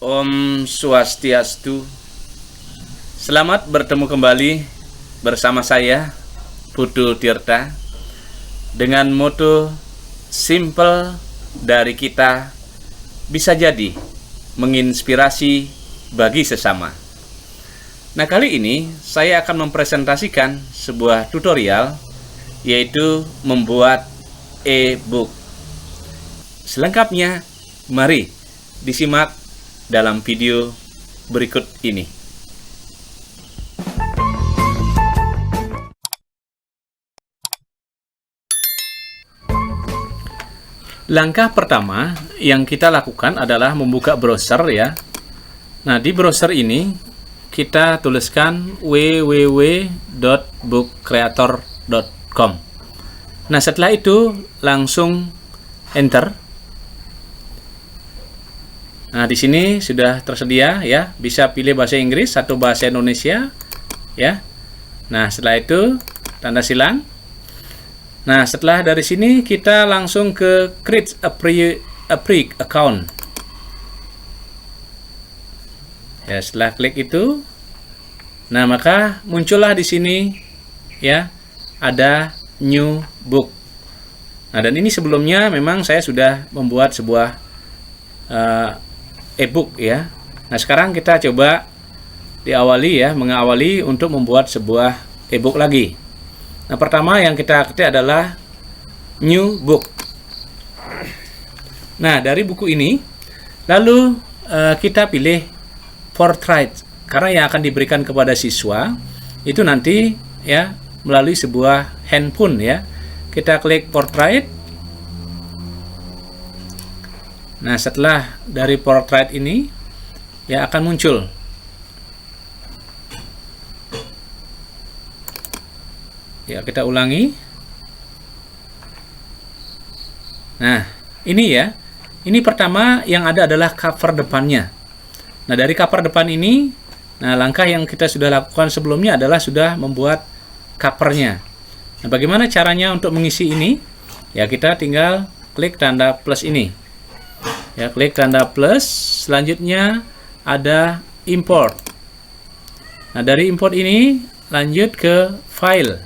Om Swastiastu. Selamat bertemu kembali bersama saya, Putu Tirta, dengan moto simple dari kita bisa jadi menginspirasi bagi sesama. Nah, kali ini saya akan mempresentasikan sebuah tutorial, yaitu membuat e-book. Selengkapnya, mari disimak dalam video berikut ini. Langkah pertama yang kita lakukan adalah membuka browser ya. Nah, di browser ini kita tuliskan www.bookcreator.com. Nah, setelah itu langsung enter. Nah, di sini sudah tersedia ya, bisa pilih bahasa Inggris atau bahasa Indonesia ya. Nah, setelah itu tanda silang. Nah, setelah dari sini kita langsung ke create a free account. Ya, setelah klik itu, nah maka muncullah di sini ya ada new book. Nah, dan ini sebelumnya memang saya sudah membuat sebuah e-book ya. Nah, sekarang kita coba mengawali untuk membuat sebuah e-book lagi. Nah, pertama yang kita ketik adalah new book. Nah, dari buku ini lalu kita pilih portrait, karena yang akan diberikan kepada siswa itu nanti ya melalui sebuah handphone ya. Kita klik portrait. Nah, setelah dari portrait ini ya akan muncul ya, kita ulangi. Nah, ini ya. Ini pertama yang ada adalah cover depannya. Nah, dari cover depan ini, nah langkah yang kita sudah lakukan sebelumnya adalah sudah membuat covernya. Nah, bagaimana caranya untuk mengisi ini? Ya, kita tinggal klik tanda plus ini. Ya, klik tanda plus, selanjutnya ada import. Nah, dari import ini lanjut ke file.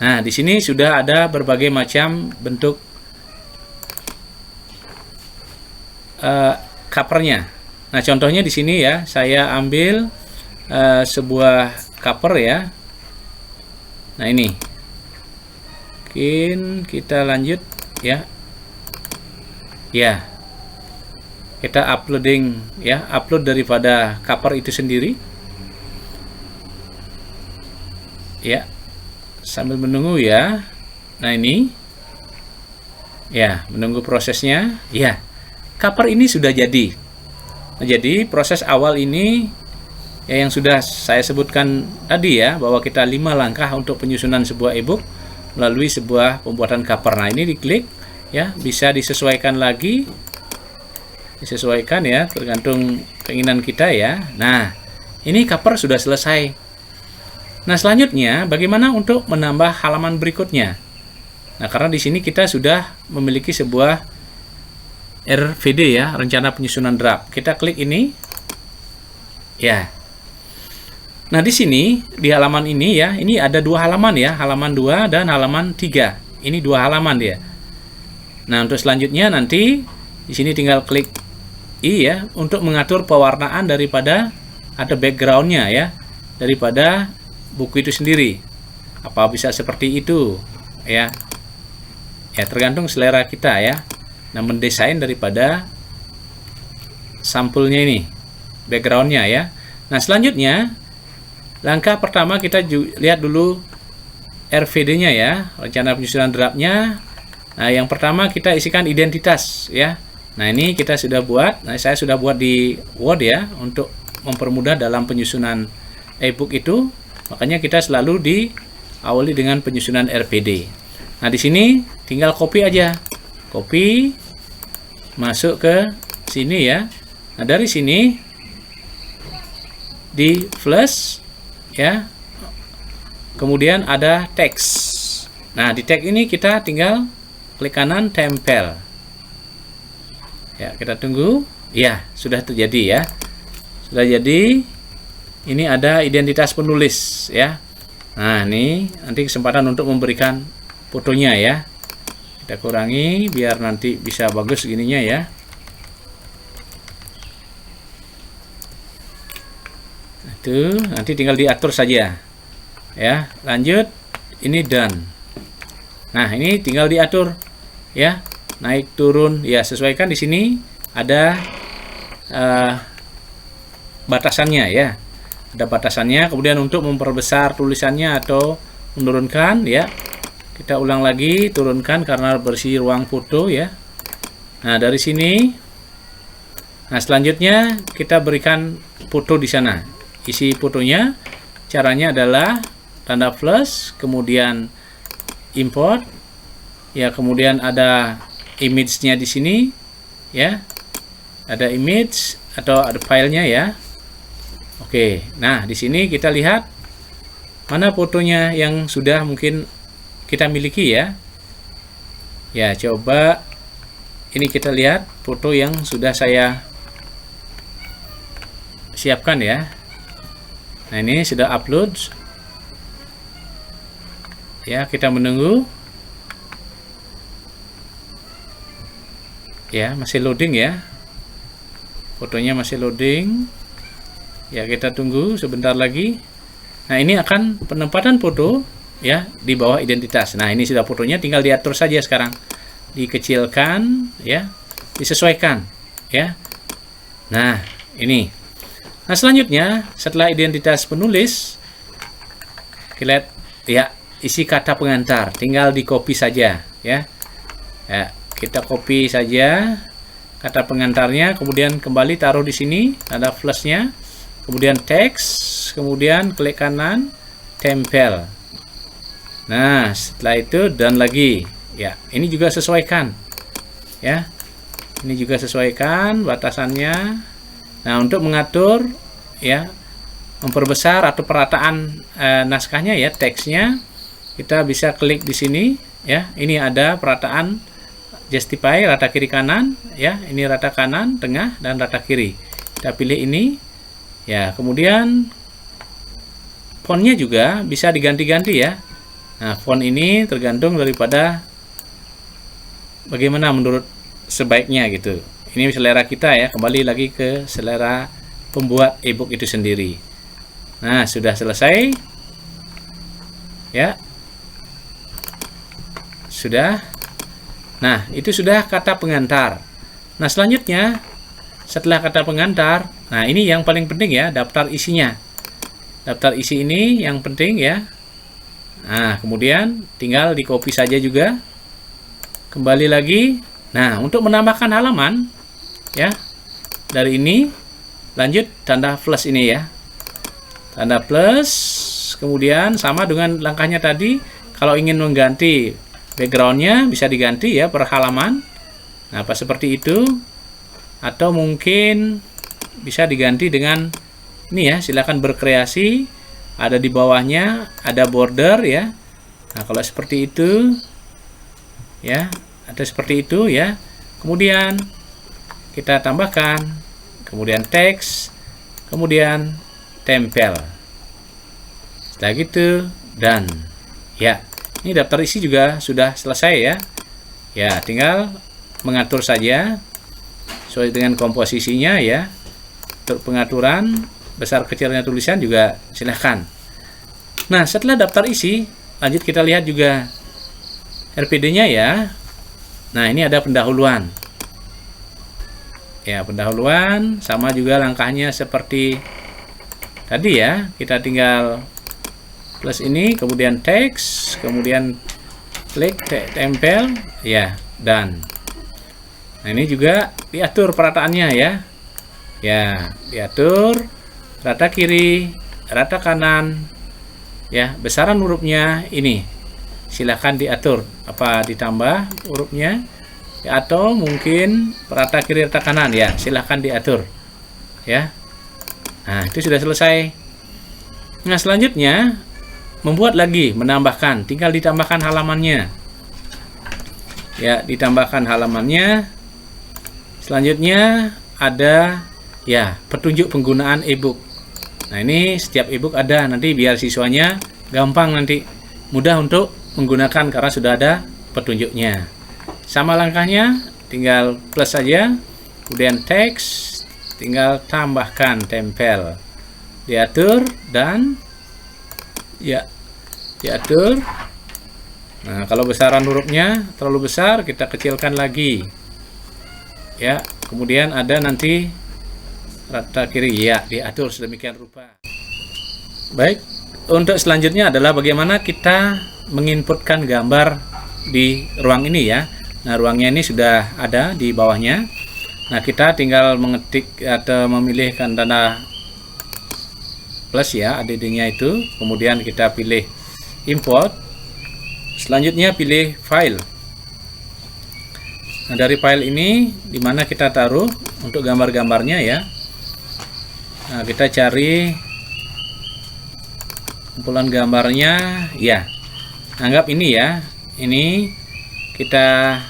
Nah, di sini sudah ada berbagai macam bentuk covernya. Nah, contohnya di sini ya, saya ambil sebuah cover ya. Nah, ini. Mungkin kita lanjut ya. Ya. Kita uploading ya, upload daripada cover itu sendiri. Ya. Sambil menunggu ya. Nah, ini ya, menunggu prosesnya ya. Cover ini sudah jadi. Nah, jadi proses awal ini ya yang sudah saya sebutkan tadi ya, bahwa kita 5 langkah untuk penyusunan sebuah e-book melalui sebuah pembuatan cover. Nah, ini diklik ya, bisa disesuaikan lagi, disesuaikan ya, tergantung keinginan kita ya. Nah, ini cover sudah selesai. Nah, selanjutnya bagaimana untuk menambah halaman berikutnya? Nah, karena di sini kita sudah memiliki sebuah RVD ya, rencana penyusunan draft. Kita klik ini. Ya. Nah, di sini di halaman ini ya, ini ada 2 halaman ya, halaman 2 dan halaman 3. Ini 2 halaman dia. Nah, untuk selanjutnya nanti di sini tinggal klik I ya untuk mengatur pewarnaan daripada ada backgroundnya ya, daripada buku itu sendiri. Apa bisa seperti itu ya? Ya, tergantung selera kita ya. Nah, mendesain daripada sampulnya ini, backgroundnya ya. Nah, selanjutnya langkah pertama kita lihat dulu RVD-nya ya, rencana penyusunan draftnya. Nah, yang pertama kita isikan identitas ya. Nah, ini kita sudah buat. Nah, saya sudah buat di Word ya untuk mempermudah dalam penyusunan e-book itu. Makanya kita selalu diawali dengan penyusunan RPD. Nah, di sini tinggal copy aja. Copy, masuk ke sini ya. Nah, dari sini di flash ya. Kemudian ada teks. Nah, di teks ini kita tinggal klik kanan tempel. Ya, kita tunggu. Ya, sudah terjadi ya. Sudah jadi. Ini ada identitas penulis ya. Nah, ini nanti kesempatan untuk memberikan fotonya ya. Kita kurangi biar nanti bisa bagus gininya ya. Itu nanti tinggal diatur saja. Ya, lanjut. Ini done. Nah, ini tinggal diatur ya. Naik turun ya, sesuaikan di sini ada batasannya ya. Ada batasannya. Kemudian untuk memperbesar tulisannya atau menurunkan ya, kita ulang lagi, turunkan karena bersih ruang foto ya. Nah, dari sini, nah selanjutnya kita berikan foto di sana. Isi fotonya, caranya adalah tanda plus, kemudian import ya, kemudian ada image-nya di sini ya. Ada image atau ada filenya ya. Oke, nah di sini kita lihat mana fotonya yang sudah mungkin kita miliki ya. Ya, coba ini kita lihat foto yang sudah saya siapkan ya. Nah, ini sudah upload. Ya, kita menunggu. Ya, masih loading ya. Fotonya masih loading. Ya, kita tunggu sebentar lagi. Nah, ini akan penempatan foto ya di bawah identitas. Nah, ini sudah fotonya, tinggal diatur saja sekarang. Dikecilkan ya, disesuaikan ya. Nah, ini. Nah, selanjutnya setelah identitas penulis, kita lihat ya, isi kata pengantar, tinggal di copy saja ya. Ya, kita copy saja kata pengantarnya, kemudian kembali taruh di sini, ada plusnya. Kemudian teks, kemudian klik kanan, tempel. Nah, setelah itu dan lagi. Ya, ini juga sesuaikan. Ya. Ini juga sesuaikan batasannya. Nah, untuk mengatur ya, memperbesar atau perataan naskahnya ya, teksnya, kita bisa klik di sini ya. Ini ada perataan justify rata kiri kanan ya. Ini rata kanan, tengah dan rata kiri. Kita pilih ini. Ya, kemudian fontnya juga bisa diganti-ganti ya. Nah, font ini tergantung daripada bagaimana menurut sebaiknya gitu. Ini selera kita ya, kembali lagi ke selera pembuat ebook itu sendiri. Nah, sudah selesai. Ya. Sudah. Nah, itu sudah kata pengantar. Nah, selanjutnya setelah kata pengantar, nah ini yang paling penting ya, daftar isinya. Daftar isi ini yang penting ya. Nah, kemudian tinggal di copy saja juga. Kembali lagi. Nah, untuk menambahkan halaman ya, dari ini lanjut tanda plus ini ya. Tanda plus, kemudian sama dengan langkahnya tadi, kalau ingin mengganti backgroundnya bisa diganti ya per halaman. Nah, apa seperti itu? Atau mungkin bisa diganti dengan ini ya, silakan berkreasi. Ada di bawahnya ada border ya. Nah, kalau seperti itu ya, ada seperti itu ya. Kemudian kita tambahkan, kemudian teks, kemudian tempel. Setelah gitu dan ya, ini daftar isi juga sudah selesai ya. Ya, tinggal mengatur saja sesuai dengan komposisinya ya. Untuk pengaturan besar kecilnya tulisan juga silahkan. Nah, setelah daftar isi, lanjut kita lihat juga RPD-nya ya. Nah, ini ada pendahuluan. Ya, pendahuluan sama juga langkahnya seperti tadi ya. Kita tinggal plus ini, kemudian teks, kemudian klik tempel ya, dan nah, ini juga diatur perataannya ya. Ya, diatur rata kiri, rata kanan. Ya, besaran hurufnya ini. Silakan diatur apa ditambah hurufnya ya, atau mungkin rata kiri, rata kanan ya, silakan diatur. Ya. Nah, itu sudah selesai. Nah, selanjutnya membuat lagi, menambahkan, tinggal ditambahkan halamannya. Ya, ditambahkan halamannya. Selanjutnya ada ya petunjuk penggunaan ebook. Nah, ini setiap ebook ada, nanti biar siswanya gampang, nanti mudah untuk menggunakan karena sudah ada petunjuknya. Sama langkahnya, tinggal plus saja, kemudian teks, tinggal tambahkan, tempel, diatur, dan ya diatur. Nah, kalau besaran hurufnya terlalu besar, kita kecilkan lagi. Ya, kemudian ada nanti rata kiri, ya diatur sedemikian rupa. Baik, untuk selanjutnya adalah bagaimana kita menginputkan gambar di ruang ini ya. Nah, ruangnya ini sudah ada di bawahnya. Nah, kita tinggal mengetik atau memilihkan tanda plus ya, add-nya itu. Kemudian kita pilih import. Selanjutnya pilih file. Nah, dari file ini dimana kita taruh untuk gambar-gambarnya ya. Nah, kita cari kumpulan gambarnya ya. Anggap ini ya. Ini kita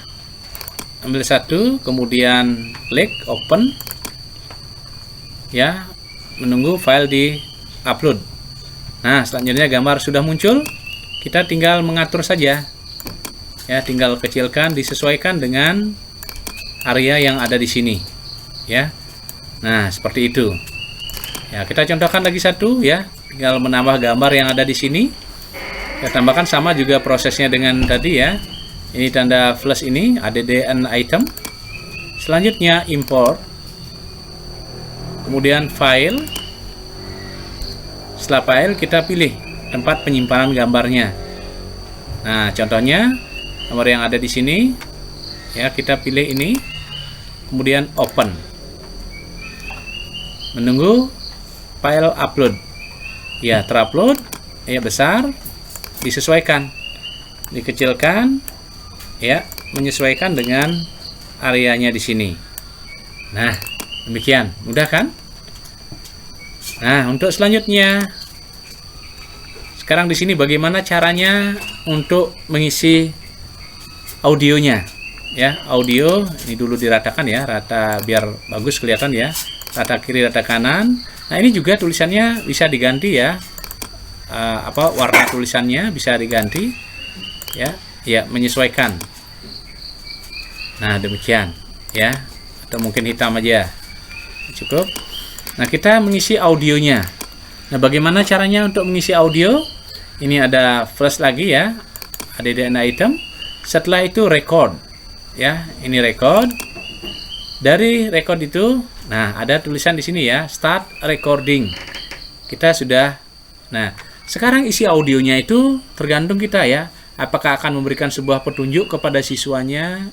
ambil satu, kemudian klik open ya, menunggu file di upload. Nah, selanjutnya gambar sudah muncul. Kita tinggal mengatur saja ya, tinggal kecilkan, disesuaikan dengan area yang ada di sini ya. Nah, seperti itu ya. Kita contohkan lagi satu ya, tinggal menambah gambar yang ada di sini. Kita tambahkan sama juga prosesnya dengan tadi ya. Ini tanda plus ini, add an item. Selanjutnya import, kemudian file. Setelah file kita pilih tempat penyimpanan gambarnya. Nah, contohnya gambar yang ada di sini ya, kita pilih ini, kemudian open, menunggu file upload ya, terupload ya, besar, disesuaikan, dikecilkan ya, menyesuaikan dengan areanya di sini. Nah, demikian mudah kan? Nah, untuk selanjutnya sekarang di sini bagaimana caranya untuk mengisi audionya ya. Audio ini dulu diratakan ya, rata biar bagus kelihatan ya, rata kiri rata kanan. Nah, ini juga tulisannya bisa diganti ya, warna tulisannya bisa diganti ya, ya menyesuaikan. Nah, demikian ya, atau mungkin hitam aja cukup. Nah, kita mengisi audionya. Nah, bagaimana caranya untuk mengisi audio? Ini ada flash lagi ya, ada item. Setelah itu record ya, ini record. Dari record itu, nah ada tulisan di sini ya, start recording. Kita sudah. Nah, sekarang isi audionya itu tergantung kita ya, apakah akan memberikan sebuah petunjuk kepada siswanya,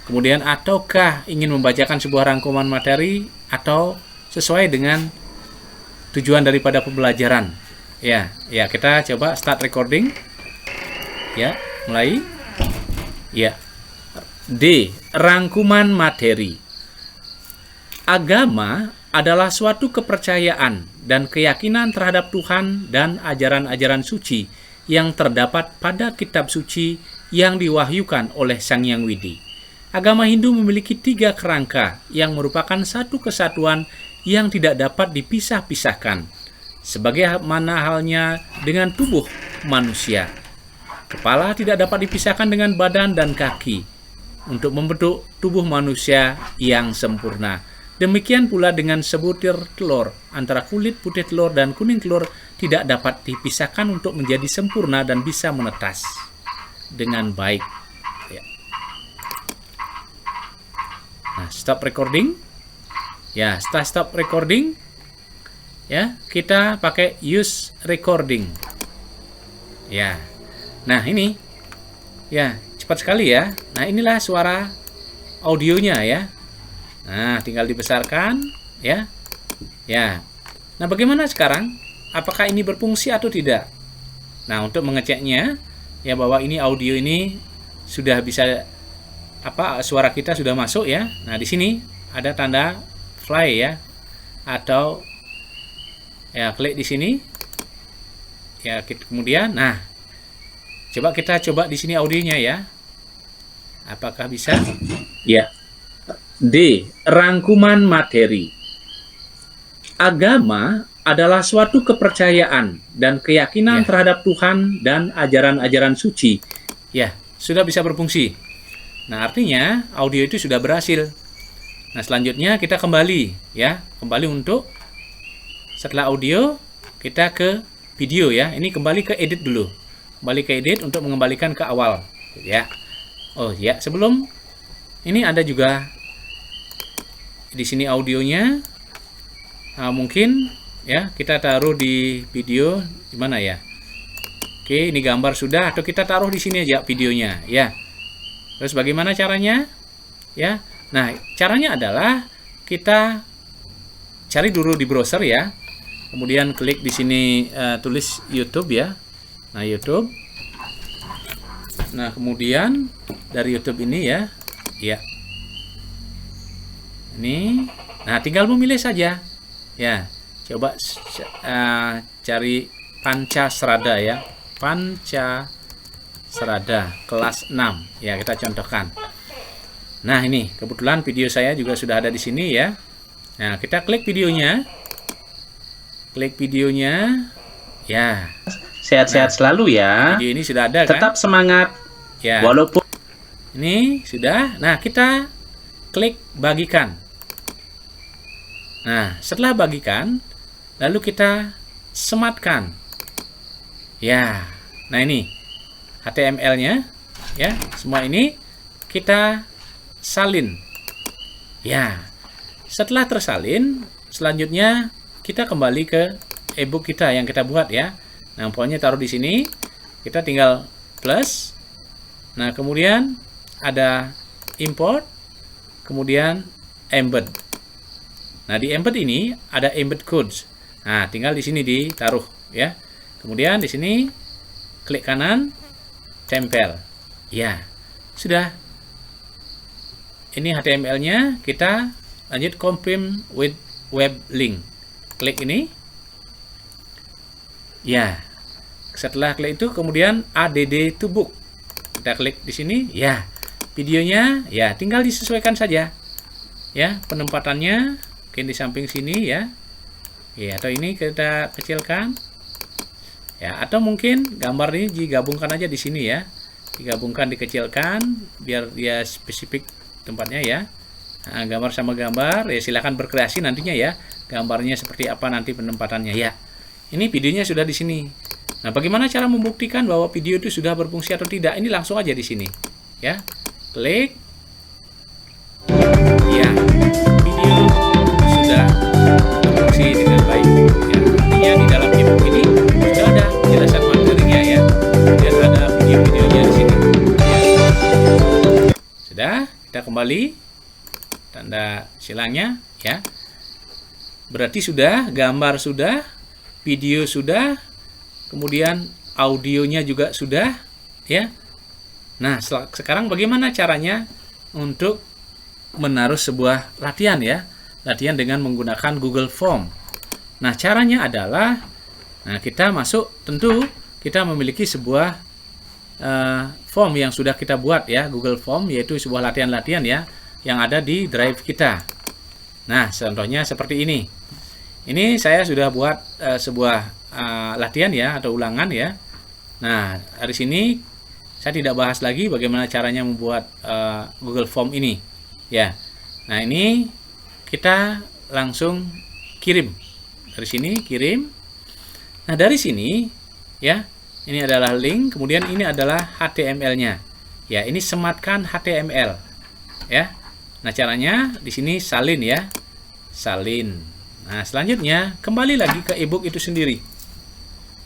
kemudian ataukah ingin membacakan sebuah rangkuman materi, atau sesuai dengan tujuan daripada pembelajaran. Ya, kita coba start recording. Ya, mulai. Ya. D. Rangkuman materi. Agama adalah suatu kepercayaan dan keyakinan terhadap Tuhan dan ajaran-ajaran suci yang terdapat pada kitab suci yang diwahyukan oleh Sang Hyang Widi. Agama Hindu memiliki 3 kerangka yang merupakan satu kesatuan yang tidak dapat dipisah-pisahkan. Sebagaimana halnya dengan tubuh manusia, kepala tidak dapat dipisahkan dengan badan dan kaki untuk membentuk tubuh manusia yang sempurna. Demikian pula dengan sebutir telur, antara kulit putih telur dan kuning telur tidak dapat dipisahkan untuk menjadi sempurna dan bisa menetas dengan baik. Ya. Nah, stop recording. Ya, setelah stop recording, ya, kita pakai use recording. Ya. Nah, ini ya, cepat sekali ya. Nah, inilah suara audionya ya. Nah, tinggal dibesarkan ya. Ya. Nah, bagaimana sekarang? Apakah ini berfungsi atau tidak? Nah, untuk mengeceknya ya, bahwa ini audio ini sudah bisa suara kita sudah masuk ya. Nah, di sini ada tanda fly ya, atau ya klik di sini ya, kemudian nah coba di sini audionya ya, apakah bisa ya. D. Rangkuman materi. Agama adalah suatu kepercayaan dan keyakinan terhadap Tuhan dan ajaran-ajaran suci. Ya, sudah bisa berfungsi. Nah, artinya audio itu sudah berhasil. Nah, selanjutnya kita kembali ya, kembali untuk setelah audio kita ke video ya. Ini kembali ke edit dulu. Kembali ke edit untuk mengembalikan ke awal ya. Oh ya, sebelum ini ada juga di sini audionya. Nah, mungkin ya kita taruh di video di mana ya? Oke, ini gambar sudah atau kita taruh di sini aja videonya ya. Terus bagaimana caranya? Ya. Nah, caranya adalah kita cari dulu di browser ya. Kemudian klik di sini tulis YouTube ya. Nah, YouTube. Nah, kemudian dari YouTube ini ya. Ya. Ini. Nah, tinggal memilih saja. Ya. Coba cari Pancasrada ya. Pancasrada kelas 6. Ya, kita contohkan. Nah, ini kebetulan video saya juga sudah ada di sini ya. Nah, kita klik videonya. Klik videonya. Ya. Sehat-sehat selalu ya. Video ini sudah ada kan? Tetap semangat. Ya. Walaupun ini sudah. Nah, kita klik bagikan. Nah, setelah bagikan, lalu kita sematkan. Ya. Nah, ini HTML-nya ya. Semua ini kita salin. Ya. Setelah tersalin, selanjutnya kita kembali ke ebook kita yang kita buat ya. Nah, pokoknya taruh di sini. Kita tinggal plus. Nah, kemudian ada import, kemudian embed. Nah, di embed ini ada embed codes. Nah, tinggal di sini ditaruh ya. Kemudian di sini klik kanan, tempel. Ya. Sudah. Ini HTML-nya, kita lanjut confirm with web link. Klik ini. Ya. Setelah klik itu kemudian add to book. Kita klik di sini. Ya. Videonya ya tinggal disesuaikan saja. Ya, penempatannya mungkin di samping sini ya. Ya, atau ini kita kecilkan. Ya, atau mungkin gambar ini digabungkan aja di sini ya. Digabungkan, dikecilkan biar dia spesifik tempatnya ya. Nah, gambar sama gambar ya, silakan berkreasi nantinya ya, gambarnya seperti apa nanti penempatannya ya. Ini videonya sudah di sini. Nah, bagaimana cara membuktikan bahwa video itu sudah berfungsi atau tidak? Ini langsung aja di sini ya. Klik ya, video sudah berfungsi dengan baik ya. Artinya di dalam ebook ini sudah ada penjelasan materinya ya, dan ada video-videonya di sini ya. Sudah. Kita kembali tanda silangnya ya. Berarti sudah, gambar sudah, video sudah, kemudian audionya juga sudah ya. Nah, sekarang bagaimana caranya untuk menaruh sebuah latihan ya? Latihan dengan menggunakan Google Form. Nah, caranya adalah kita masuk, tentu kita memiliki sebuah form yang sudah kita buat ya, Google Form, yaitu sebuah latihan-latihan ya yang ada di drive kita. Nah, contohnya seperti ini. Ini saya sudah buat sebuah latihan ya atau ulangan ya. Nah, dari sini saya tidak bahas lagi bagaimana caranya membuat Google Form ini ya. Nah, ini kita langsung kirim. Dari sini kirim. Nah, dari sini ya, ini adalah link, kemudian ini adalah HTML-nya. Ya, ini sematkan HTML. Ya. Nah, caranya di sini salin ya. Salin. Nah, selanjutnya kembali lagi ke ebook itu sendiri.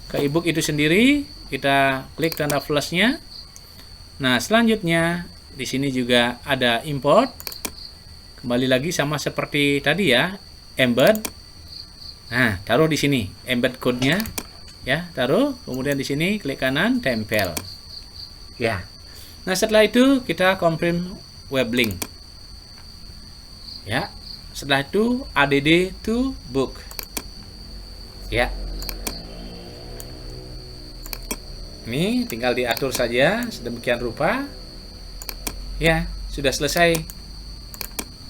Ke ebook itu sendiri, kita klik tanda plus-nya. Nah, selanjutnya di sini juga ada import. Kembali lagi sama seperti tadi ya, embed. Nah, taruh di sini embed code-nya. Ya, taruh, kemudian di sini klik kanan, tempel. Ya. Nah, setelah itu kita confirm web link. Ya. Setelah itu add to book. Ya. Ini tinggal diatur saja sedemikian rupa. Ya, sudah selesai.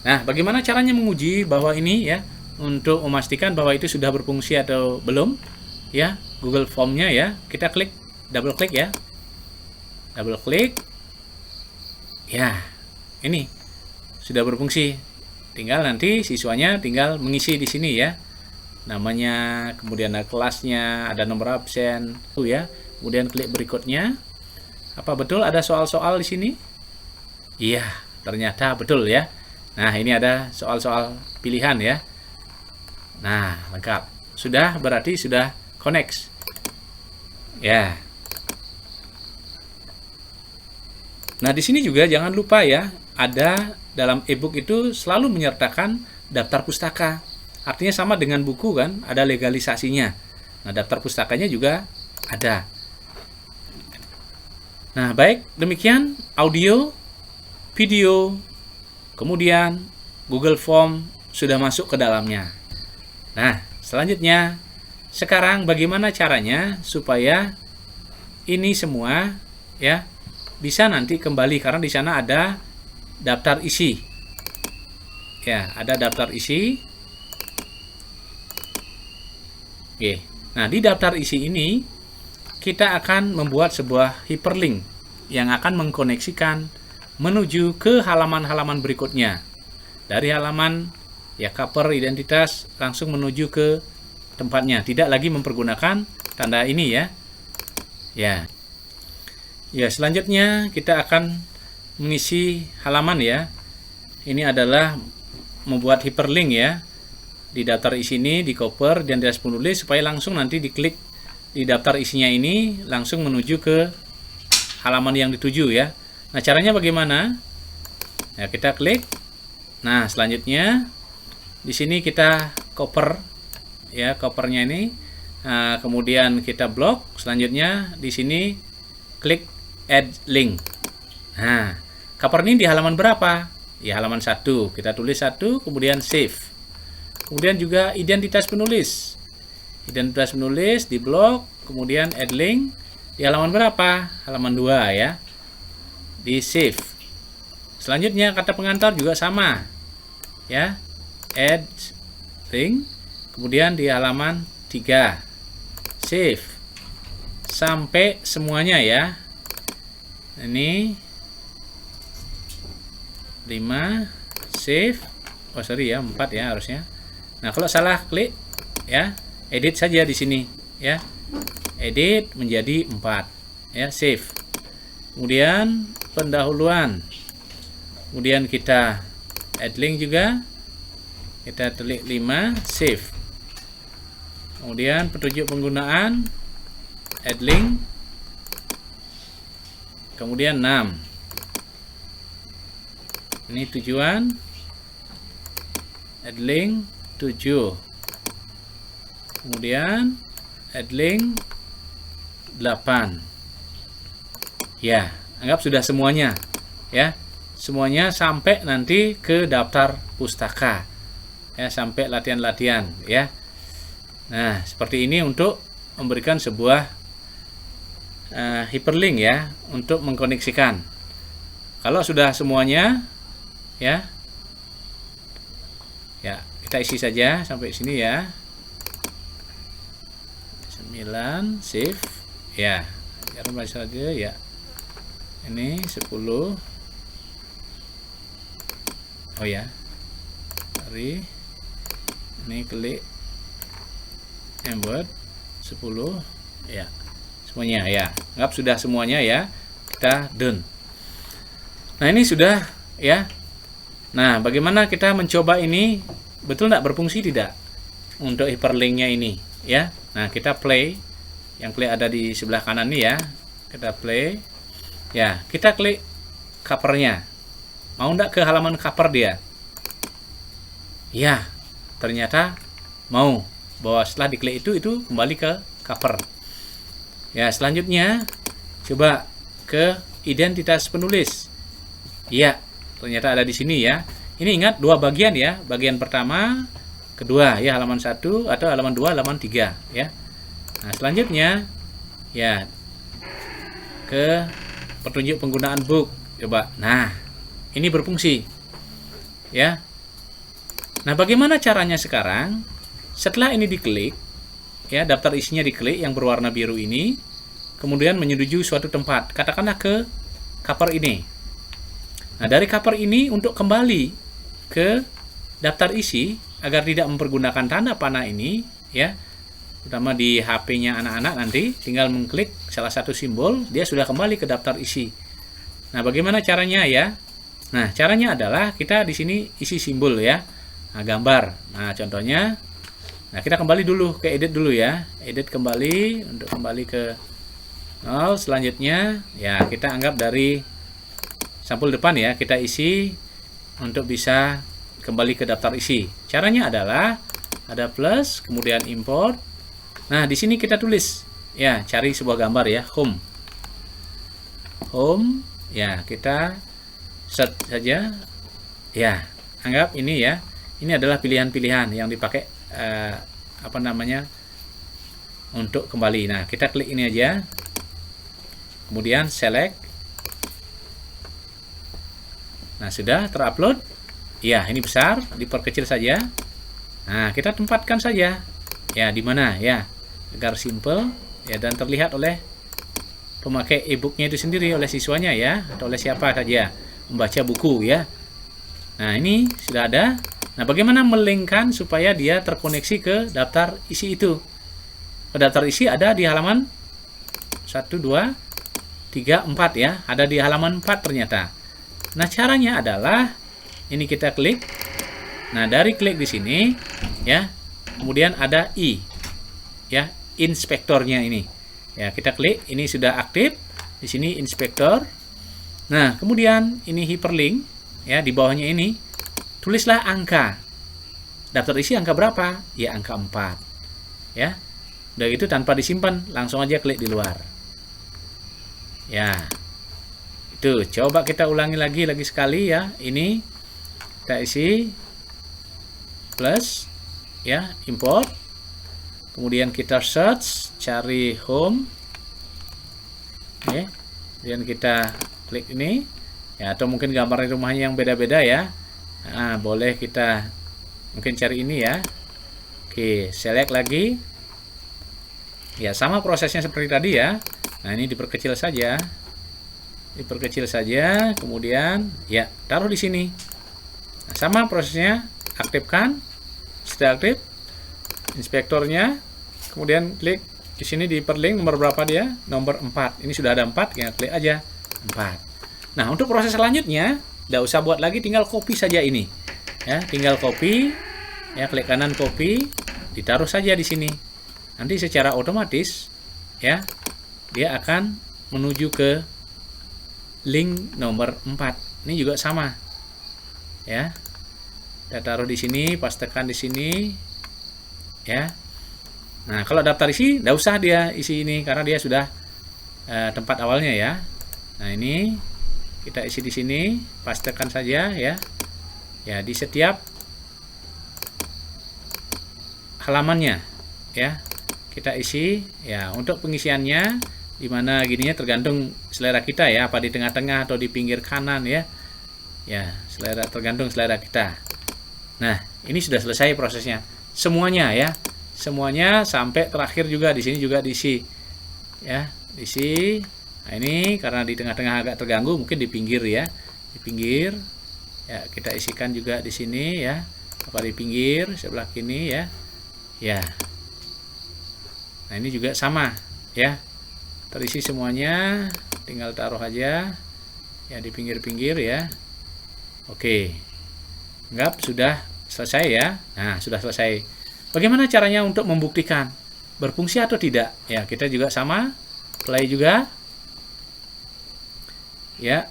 Nah, bagaimana caranya menguji bahwa ini ya, untuk memastikan bahwa itu sudah berfungsi atau belum? Ya, Google Form-nya ya, kita klik, double klik ya. Double klik. Ya, ini sudah berfungsi. Tinggal nanti siswanya tinggal mengisi di sini ya. Namanya, kemudian ada kelasnya, ada nomor absen, ya. Kemudian klik berikutnya. Apa betul ada soal-soal di sini? Iya, ternyata betul ya. Nah, ini ada soal-soal pilihan ya. Nah, lengkap. Sudah, berarti sudah connect. Ya. Nah, di sini juga jangan lupa ya, ada dalam e-book itu selalu menyertakan daftar pustaka. Artinya sama dengan buku kan, ada legalisasinya. Nah, daftar pustakanya juga ada. Nah, baik, demikian audio, video, kemudian Google Form sudah masuk ke dalamnya. Nah, selanjutnya, sekarang bagaimana caranya supaya ini semua ya bisa nanti kembali, karena di sana ada daftar isi. Ya, ada daftar isi. Oke. Nah, di daftar isi ini kita akan membuat sebuah hyperlink yang akan mengkoneksikan menuju ke halaman-halaman berikutnya. Dari halaman ya cover identitas langsung menuju ke tempatnya, tidak lagi mempergunakan tanda ini ya. Ya, selanjutnya kita akan mengisi halaman ya. Ini adalah membuat hyperlink ya. Di daftar isi ini, di cover identitas penulis, supaya langsung nanti diklik di daftar isinya ini langsung menuju ke halaman yang dituju ya. Nah, caranya bagaimana? Ya, kita klik. Nah, selanjutnya di sini kita cover ya, covernya ini. Nah, kemudian kita blok. Selanjutnya di sini klik add link. Nah, cover ini di halaman berapa? Di halaman 1. Kita tulis 1, kemudian save. Kemudian juga identitas penulis. Identitas penulis di blok, kemudian add link. Di halaman berapa? Halaman 2 ya. Di save. Selanjutnya kata pengantar juga sama. Ya. Add link. Kemudian di halaman 3. Save. Sampai semuanya ya. Ini 5, save. Oh, sorry ya, 4 ya harusnya. Nah, kalau salah klik ya, edit saja di sini ya. Edit menjadi 4 ya, save. Kemudian pendahuluan. Kemudian kita add link juga. Kita klik 5, save. Kemudian petunjuk penggunaan, add link. Kemudian 6. Ini tujuan, add link 7. Kemudian add link 8. Ya, anggap sudah semuanya ya. Semuanya sampai nanti ke daftar pustaka. Ya, sampai latihan-latihan ya. Nah, seperti ini untuk memberikan sebuah hyperlink ya, untuk mengkoneksikan. Kalau sudah semuanya ya, kita isi saja sampai sini ya. 9, save ya. Jangan saja ya. Ini 10. Oh ya, sorry. Ini klik embed 10 ya. Semuanya ya. Anggap sudah semuanya ya. Kita done. Nah, ini sudah ya. Nah, bagaimana kita mencoba ini betul tidak berfungsi tidak untuk hyperlinknya ini ya. Nah, kita play. Yang play ada di sebelah kanan nih ya. Kita play. Ya, kita klik covernya. Mau enggak ke halaman cover dia? Ya, ternyata mau. Bahwa setelah diklik itu kembali ke cover. Ya, selanjutnya coba ke identitas penulis. Iya, ternyata ada di sini ya. Ini ingat dua bagian ya. Bagian pertama, kedua ya, halaman 1 atau halaman 2, halaman 3 ya. Nah, selanjutnya ya ke petunjuk penggunaan book. Coba. Nah, ini berfungsi. Ya. Nah, bagaimana caranya sekarang? Setelah ini diklik, ya, daftar isinya diklik yang berwarna biru ini, kemudian menuju suatu tempat, katakanlah ke cover ini. Nah, dari cover ini untuk kembali ke daftar isi agar tidak mempergunakan tanda panah ini, ya, terutama di HP-nya anak-anak nanti tinggal mengklik salah satu simbol, dia sudah kembali ke daftar isi. Nah, bagaimana caranya ya? Nah, caranya adalah kita di sini isi simbol ya. Nah, gambar. Nah, contohnya, nah kita kembali dulu ke edit dulu ya. Edit kembali untuk kembali ke nol. Selanjutnya, ya kita anggap dari sampul depan ya, kita isi untuk bisa kembali ke daftar isi. Caranya adalah ada plus, kemudian import. Nah, di sini kita tulis ya, cari sebuah gambar ya, home. Home, ya kita search saja. Ya, anggap ini ya. Ini adalah pilihan-pilihan yang dipakai untuk kembali. Nah, kita klik ini aja. Kemudian select. Nah, sudah terupload. Ya, ini besar, diperkecil saja. Nah, kita tempatkan saja. Ya, di mana ya? Agar simple ya dan terlihat oleh pemakai e-booknya itu sendiri, oleh siswanya ya, atau oleh siapa saja membaca buku ya. Nah, ini sudah ada. Nah, bagaimana melinkkan supaya dia terkoneksi ke daftar isi itu? Ke daftar isi ada di halaman 1, 2, 3, 4 ya. Ada di halaman 4 ternyata. Nah, caranya adalah ini kita klik. Nah, dari klik di sini ya, kemudian ada I ya, inspektornya ini. Ya, kita klik, ini sudah aktif. Di sini inspektor. Nah, kemudian ini hyperlink ya, di bawahnya ini tulislah angka. Daftar isi angka berapa? Ya, angka 4. Ya. Udah gitu tanpa disimpan, langsung aja klik di luar. Ya. Itu, coba kita ulangi lagi sekali ya. Ini kita isi plus ya, import. Kemudian kita search, cari home. Ya. Kemudian kita klik ini. Ya, atau mungkin gambar di rumahnya yang beda-beda ya. Nah, boleh kita mungkin cari ini ya. Oke, select lagi. Ya, sama prosesnya seperti tadi ya. Nah, ini diperkecil saja. Diperkecil saja, kemudian ya, taruh di sini. Nah, sama prosesnya, aktifkan. Sudah aktif inspektornya. Kemudian klik di sini di hyperlink nomor berapa dia? Nomor 4. Ini sudah ada 4, ya klik aja 4. Nah, untuk proses selanjutnya tidak usah buat lagi, tinggal copy saja ini. Ya, tinggal copy. Ya, klik kanan copy, ditaruh saja di sini. Nanti secara otomatis ya, dia akan menuju ke link nomor 4. Ini juga sama. Ya. Kita taruh di sini, pastekan di sini. Ya. Nah, kalau daftar isi tidak usah dia isi ini karena dia sudah tempat awalnya ya. Nah, ini kita isi di sini, pastekan saja ya. Ya, di setiap halamannya ya. Kita isi ya, untuk pengisiannya di mana gininya tergantung selera kita ya, apa di tengah-tengah atau di pinggir kanan ya. Ya, tergantung selera kita. Nah, ini sudah selesai prosesnya. Semuanya ya. Semuanya sampai terakhir juga di sini juga diisi. Ya, diisi. Nah, ini karena di tengah-tengah agak terganggu, mungkin di pinggir ya. Di pinggir. Ya, kita isikan juga di sini ya. Apa di pinggir sebelah kiri ya. Ya. Nah, ini juga sama ya. Terisi semuanya, tinggal taruh aja ya di pinggir-pinggir ya. Oke. Anggap sudah selesai ya. Nah, sudah selesai. Bagaimana caranya untuk membuktikan berfungsi atau tidak? Ya, kita juga sama. Play juga. Ya,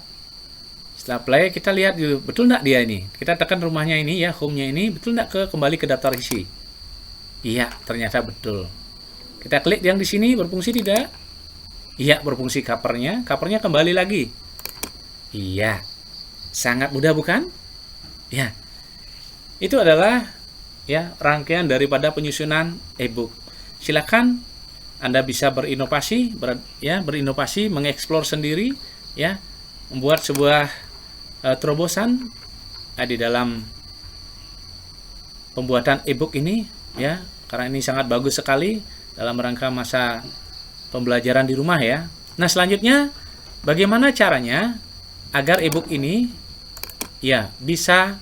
setelah play kita lihat dulu betul nggak dia ini. Kita tekan rumahnya ini ya, home-nya ini, betul nggak kembali ke daftar isi? Iya, ternyata betul. Kita klik yang di sini, berfungsi tidak? Iya, berfungsi covernya. Covernya kembali lagi. Iya, sangat mudah bukan? Ya, itu adalah ya rangkaian daripada penyusunan e-book. Silakan Anda bisa berinovasi, mengeksplor sendiri ya. Membuat sebuah terobosan di dalam pembuatan e-book ini ya, karena ini sangat bagus sekali dalam rangka masa pembelajaran di rumah ya. Nah, selanjutnya bagaimana caranya agar e-book ini ya bisa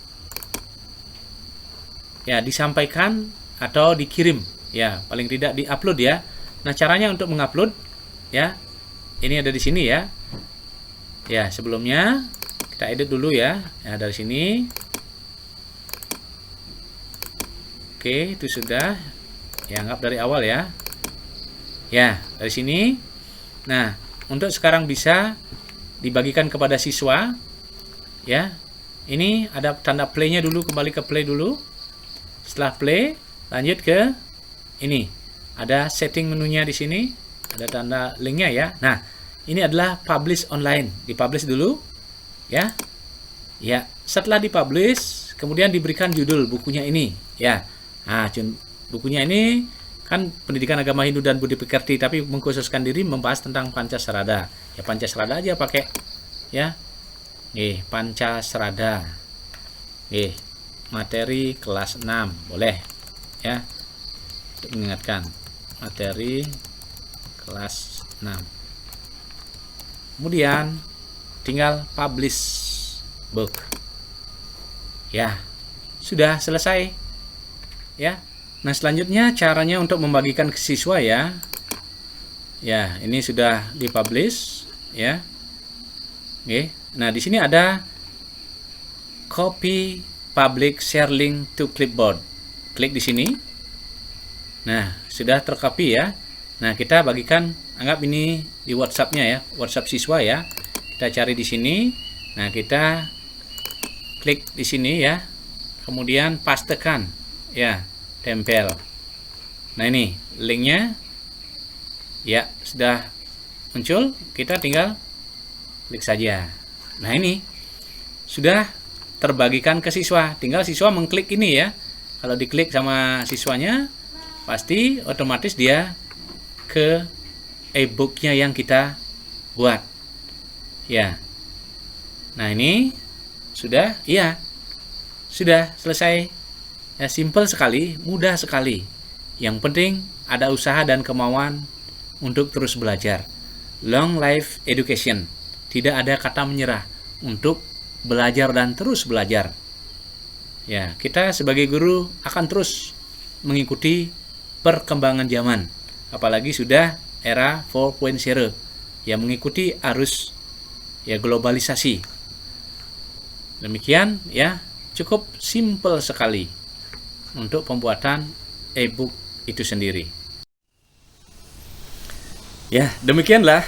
ya disampaikan atau dikirim ya, paling tidak diupload ya. Nah, caranya untuk mengupload ya, ini ada di sini ya. Ya, sebelumnya kita edit dulu ya. Ya, dari sini. Oke, itu sudah. Ya, anggap dari awal ya. Ya, dari sini. Nah, untuk sekarang bisa dibagikan kepada siswa. Ya. Ini ada tanda play-nya dulu, kembali ke play dulu. Setelah play, lanjut ke ini. Ada setting menunya di sini. Ada tanda linknya ya. Nah, ini adalah publish online. Dipublish dulu. Ya. Ya, setelah dipublish, kemudian diberikan judul bukunya ini. Ya. Nah, bukunya ini kan Pendidikan Agama Hindu dan Budi Pekerti, tapi mengkhususkan diri membahas tentang Pancasrada. Ya, Pancasrada aja pakai ya. Pancasrada. Materi kelas 6. Boleh ya. Untuk mengingatkan. Materi kelas 6. Kemudian tinggal publish book. Ya, sudah selesai. Ya. Nah, selanjutnya caranya untuk membagikan ke siswa ya. Ya, ini sudah dipublish ya. Oke. Nah, di sini ada copy public share link to clipboard. Klik di sini. Nah, sudah tercopy ya. Nah, kita bagikan, anggap ini di WhatsApp-nya ya, WhatsApp siswa ya. Kita cari di sini. Nah, kita klik di sini ya. Kemudian pastekan ya, tempel. Nah, ini linknya ya sudah muncul. Kita tinggal klik saja. Nah, ini sudah terbagikan ke siswa. Tinggal siswa mengklik ini ya. Kalau diklik sama siswanya, pasti otomatis dia ke e-booknya yang kita buat ya. Nah, ini sudah ya, sudah selesai ya. Simple sekali, mudah sekali. Yang penting ada usaha dan kemauan untuk terus belajar. Long life education. Tidak ada kata menyerah untuk belajar dan terus belajar ya. Kita sebagai guru akan terus mengikuti perkembangan zaman, apalagi sudah era 4.0 yang mengikuti arus ya globalisasi. Demikian ya, cukup simple sekali untuk pembuatan e-book itu sendiri. Ya, demikianlah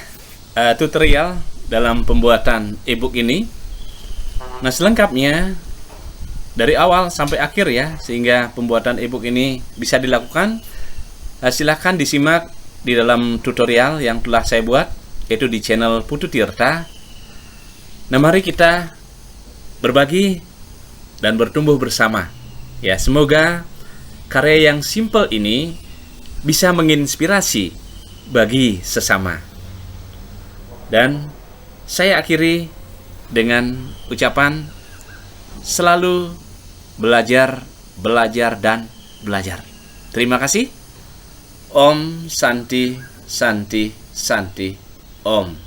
tutorial dalam pembuatan e-book ini. Nah, selengkapnya dari awal sampai akhir ya, sehingga pembuatan e-book ini bisa dilakukan, silahkan disimak di dalam tutorial yang telah saya buat, yaitu di channel Putu Tirta. Nah, mari kita berbagi dan bertumbuh bersama. Ya, semoga karya yang simple ini bisa menginspirasi bagi sesama. Dan saya akhiri dengan ucapan selalu belajar, belajar, dan belajar. Terima kasih. Om Santi Santi Santi Om.